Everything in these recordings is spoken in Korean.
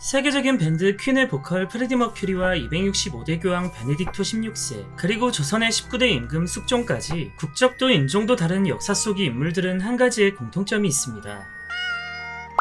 세계적인 밴드 퀸의 보컬 프레디 머큐리와 265대 교황 베네딕토 16세, 그리고 조선의 19대 임금 숙종까지 국적도 인종도 다른 역사 속의 인물들은 한 가지의 공통점이 있습니다.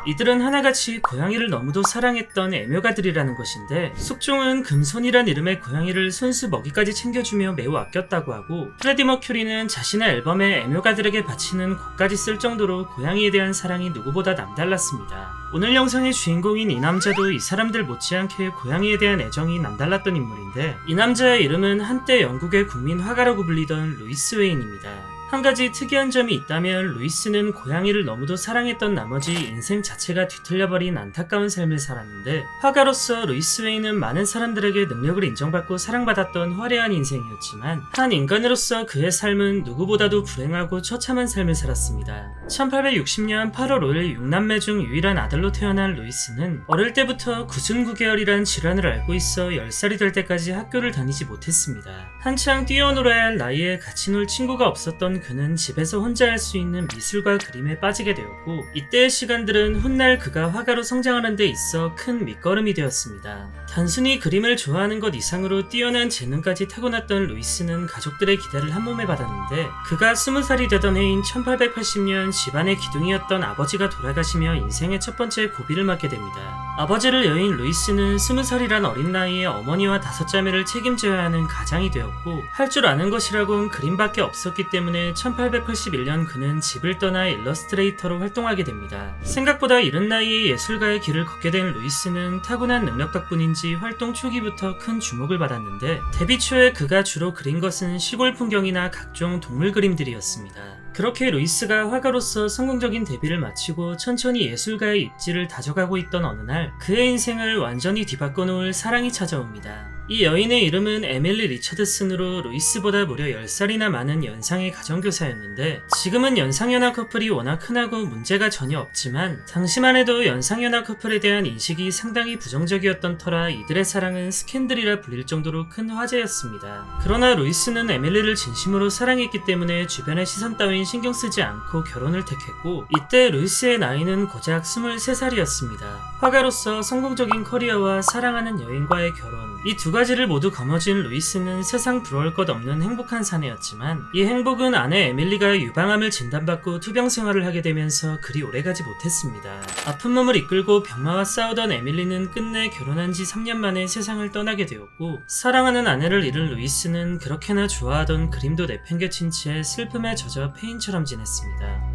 이들은 하나같이 고양이를 너무도 사랑했던 애묘가들이라는 것인데, 숙종은 금손이란 이름의 고양이를 손수 먹이까지 챙겨주며 매우 아꼈다고 하고, 프레디 머큐리는 자신의 앨범에 애묘가들에게 바치는 곡까지 쓸 정도로 고양이에 대한 사랑이 누구보다 남달랐습니다. 오늘 영상의 주인공인 이 남자도 이 사람들 못지않게 고양이에 대한 애정이 남달랐던 인물인데, 이 남자의 이름은 한때 영국의 국민 화가라고 불리던 루이스 웨인입니다. 한 가지 특이한 점이 있다면 루이스는 고양이를 너무도 사랑했던 나머지 인생 자체가 뒤틀려버린 안타까운 삶을 살았는데, 화가로서 루이스 웨인은 많은 사람들에게 능력을 인정받고 사랑받았던 화려한 인생이었지만 한 인간으로서 그의 삶은 누구보다도 불행하고 처참한 삶을 살았습니다. 1860년 8월 5일 6남매 중 유일한 아들로 태어난 루이스는 어릴 때부터 구순구개월이란 질환을 앓고 있어 10살이 될 때까지 학교를 다니지 못했습니다. 한창 뛰어놀아야 할 나이에 같이 놀 친구가 없었던 그는 집에서 혼자 할 수 있는 미술과 그림에 빠지게 되었고, 이때의 시간들은 훗날 그가 화가로 성장하는 데 있어 큰 밑거름이 되었습니다. 단순히 그림을 좋아하는 것 이상으로 뛰어난 재능까지 타고났던 루이스는 가족들의 기대를 한몸에 받았는데, 그가 20살이 되던 해인 1880년 집안의 기둥이었던 아버지가 돌아가시며 인생의 첫 번째 고비를 맞게 됩니다. 아버지를 여인 루이스는 20살이란 어린 나이에 어머니와 5자매를 책임져야 하는 가장이 되었고, 할 줄 아는 것이라곤 그림밖에 없었기 때문에 1881년 그는 집을 떠나 일러스트레이터로 활동하게 됩니다. 생각보다 이른 나이에 예술가의 길을 걷게 된 루이스는 타고난 능력 덕분인지 활동 초기부터 큰 주목을 받았는데, 데뷔 초에 그가 주로 그린 것은 시골 풍경이나 각종 동물 그림들이었습니다. 그렇게 루이스가 화가로서 성공적인 데뷔를 마치고 천천히 예술가의 입지를 다져가고 있던 어느 날, 그의 인생을 완전히 뒤바꿔 놓을 사랑이 찾아옵니다. 이 여인의 이름은 에밀리 리처드슨으로 루이스보다 무려 10살이나 많은 연상의 가정교사였는데, 지금은 연상연하 커플이 워낙 흔하고 문제가 전혀 없지만 당시만 해도 연상연하 커플에 대한 인식이 상당히 부정적이었던 터라 이들의 사랑은 스캔들이라 불릴 정도로 큰 화제였습니다. 그러나 루이스는 에밀리를 진심으로 사랑했기 때문에 주변의 시선 따윈 신경 쓰지 않고 결혼을 택했고, 이때 루이스의 나이는 고작 23살이었습니다. 화가로서 성공적인 커리어와 사랑하는 여인과의 결혼, 이 두 가지를 모두 거머쥔 루이스는 세상 부러울 것 없는 행복한 사내였지만, 이 행복은 아내 에밀리가 유방암을 진단받고 투병 생활을 하게 되면서 그리 오래가지 못했습니다. 아픈 몸을 이끌고 병마와 싸우던 에밀리는 끝내 결혼한 지 3년 만에 세상을 떠나게 되었고, 사랑하는 아내를 잃은 루이스는 그렇게나 좋아하던 그림도 내팽개친 채 슬픔에 젖어 폐인처럼 지냈습니다.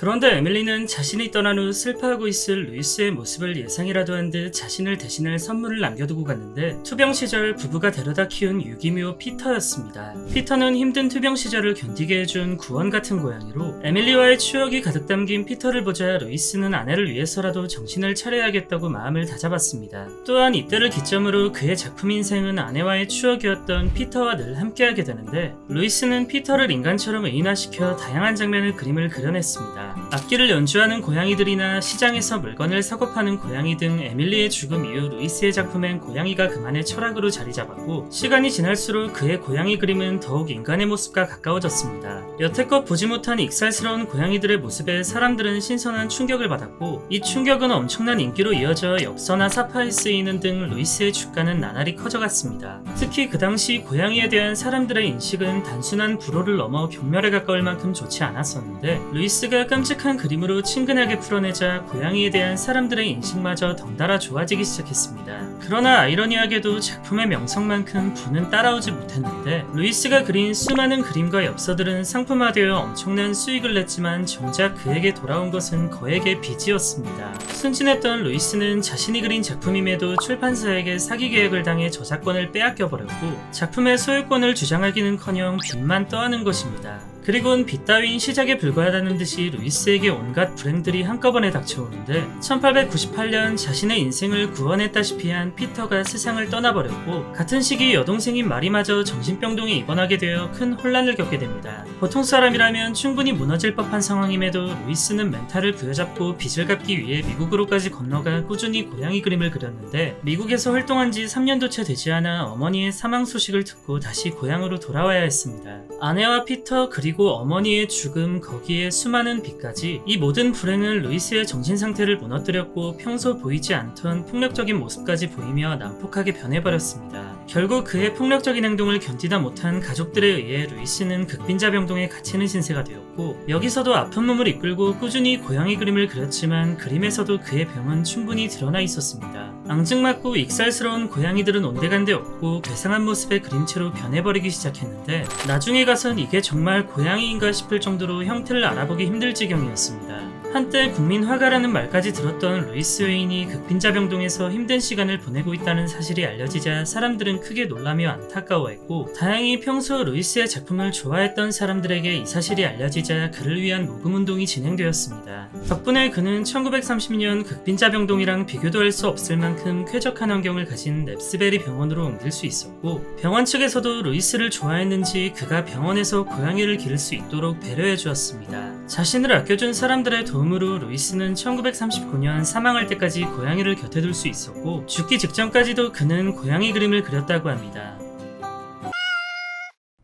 그런데 에밀리는 자신이 떠난 후 슬퍼하고 있을 루이스의 모습을 예상이라도 한 듯 자신을 대신할 선물을 남겨두고 갔는데, 투병 시절 부부가 데려다 키운 유기묘 피터였습니다. 피터는 힘든 투병 시절을 견디게 해준 구원 같은 고양이로, 에밀리와의 추억이 가득 담긴 피터를 보자 루이스는 아내를 위해서라도 정신을 차려야겠다고 마음을 다잡았습니다. 또한 이때를 기점으로 그의 작품 인생은 아내와의 추억이었던 피터와 늘 함께하게 되는데, 루이스는 피터를 인간처럼 의인화시켜 다양한 장면의 그림을 그려냈습니다. 악기를 연주하는 고양이들이나 시장에서 물건을 사고 파는 고양이 등 에밀리의 죽음 이후 루이스의 작품엔 고양이가 그만의 철학으로 자리 잡았고, 시간이 지날수록 그의 고양이 그림은 더욱 인간의 모습과 가까워졌습니다. 여태껏 보지 못한 익살스러운 고양이들의 모습에 사람들은 신선한 충격을 받았고, 이 충격은 엄청난 인기로 이어져 엽서나 사파에 쓰이는 등 루이스의 주가는 나날이 커져갔습니다. 특히 그 당시 고양이에 대한 사람들의 인식은 단순한 불호를 넘어 경멸에 가까울 만큼 좋지 않았었는데, 루이스가 끔찍한 그림으로 친근하게 풀어내자 고양이에 대한 사람들의 인식마저 덩달아 좋아지기 시작했습니다. 그러나 아이러니하게도 작품의 명성만큼 부는 따라오지 못했는데, 루이스가 그린 수많은 그림과 엽서들은 상품화되어 엄청난 수익을 냈지만 정작 그에게 돌아온 것은 거액의 빚이었습니다. 순진했던 루이스는 자신이 그린 작품임에도 출판사에게 사기 계획을 당해 저작권을 빼앗겨버렸고, 작품의 소유권을 주장하기는커녕 빚만 떠하는 것입니다. 그리곤 빚 따윈 시작에 불과하다는 듯이 루이스에게 온갖 불행들이 한꺼번에 닥쳐오는데, 1898년 자신의 인생을 구원했다시피 한 피터가 세상을 떠나버렸고, 같은 시기 여동생인 마리마저 정신병동에 입원하게 되어 큰 혼란을 겪게 됩니다. 보통 사람이라면 충분히 무너질 법한 상황임에도 루이스는 멘탈을 부여잡고 빚을 갚기 위해 미국으로까지 건너가 꾸준히 고양이 그림을 그렸는데, 미국에서 활동한 지 3년도 채 되지 않아 어머니의 사망 소식을 듣고 다시 고향으로 돌아와야 했습니다. 아내와 피터 그리고 그리고 어머니의 죽음, 거기에 수많은 빚까지 이 모든 불행은 루이스의 정신상태를 무너뜨렸고 평소 보이지 않던 폭력적인 모습까지 보이며 난폭하게 변해버렸습니다. 결국 그의 폭력적인 행동을 견디다 못한 가족들에 의해 루이스는 극빈자병동에 갇히는 신세가 되었고, 여기서도 아픈 몸을 이끌고 꾸준히 고양이 그림을 그렸지만 그림에서도 그의 병은 충분히 드러나 있었습니다. 앙증맞고 익살스러운 고양이들은 온데간데 없고 괴상한 모습의 그림체로 변해버리기 시작했는데, 나중에 가선 이게 정말 고양이인가 싶을 정도로 형태를 알아보기 힘들 지경이었습니다. 한때 국민화가라는 말까지 들었던 루이스 웨인이 극빈자병동에서 힘든 시간을 보내고 있다는 사실이 알려지자 사람들은 크게 놀라며 안타까워했고, 다행히 평소 루이스의 작품을 좋아했던 사람들에게 이 사실이 알려지자 그를 위한 모금운동이 진행되었습니다. 덕분에 그는 1930년 극빈자병동이랑 비교도 할 수 없을 만큼 쾌적한 환경을 가진 넵스베리 병원으로 옮길 수 있었고, 병원 측에서도 루이스를 좋아했는지 그가 병원에서 고양이를 기를 수 있도록 배려해 주었습니다. 자신을 아껴준 사람들의 도움으로 루이스는 1939년 사망할 때까지 고양이를 곁에 둘 수 있었고, 죽기 직전까지도 그는 고양이 그림을 그렸다고 합니다.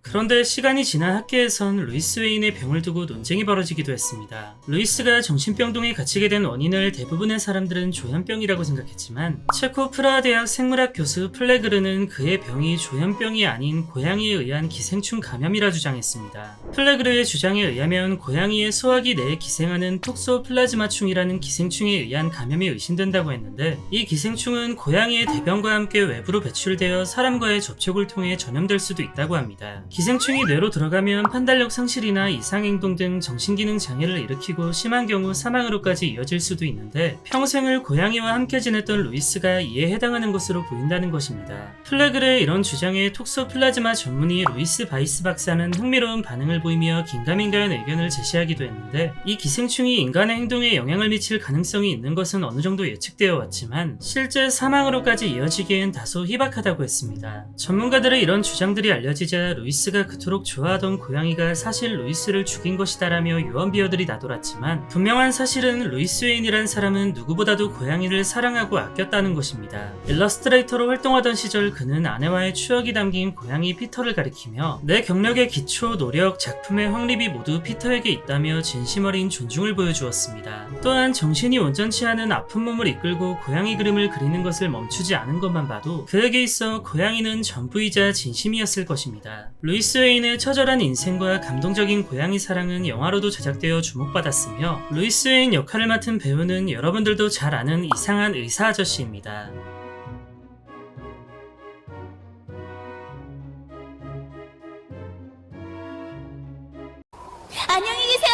그런데 시간이 지나 학계에선 루이스 웨인의 병을 두고 논쟁이 벌어지기도 했습니다. 루이스가 정신병동에 갇히게 된 원인을 대부분의 사람들은 조현병이라고 생각했지만, 체코 프라하 대학 생물학 교수 플레그르는 그의 병이 조현병이 아닌 고양이에 의한 기생충 감염이라 주장했습니다. 플레그르의 주장에 의하면 고양이의 소화기 내에 기생하는 톡소플라즈마충이라는 기생충에 의한 감염이 의심된다고 했는데, 이 기생충은 고양이의 대변과 함께 외부로 배출되어 사람과의 접촉을 통해 전염될 수도 있다고 합니다. 기생충이 뇌로 들어가면 판단력 상실이나 이상행동 등 정신기능 장애를 일으키고 심한 경우 사망으로까지 이어질 수도 있는데, 평생을 고양이와 함께 지냈던 루이스가 이에 해당하는 것으로 보인다는 것입니다. 플레그르의 이런 주장에 톡소플라즈마 전문의 루이스 바이스 박사는 흥미로운 반응을 보이며 긴가민가한 의견을 제시하기도 했는데, 이 기생충이 인간의 행동에 영향을 미칠 가능성이 있는 것은 어느 정도 예측되어 왔지만 실제 사망으로까지 이어지기엔 다소 희박하다고 했습니다. 전문가들의 이런 주장들이 알려지자 루이스가 그토록 좋아하던 고양이가 사실 루이스를 죽인 것이다라며 유언비어들이 나돌았지만, 분명한 사실은 루이스 웨인이란 사람은 누구보다도 고양이를 사랑하고 아꼈다는 것입니다. 일러스트레이터로 활동하던 시절 그는 아내와의 추억이 담긴 고양이 피터를 가리키며 내 경력의 기초, 노력, 작품의 확립이 모두 피터에게 있다며 진심 어린 존중을 보여주었습니다. 또한 정신이 온전치 않은 아픈 몸을 이끌고 고양이 그림을 그리는 것을 멈추지 않은 것만 봐도 그에게 있어 고양이는 전부이자 진심이었을 것입니다. 루이스 웨인의 처절한 인생과 감동적인 고양이 사랑은 영화로도 제작되어 주목받았으며, 루이스 웨인 역할을 맡은 배우는 여러분들도 잘 아는 이상한 의사 아저씨입니다. 안녕히 계세요.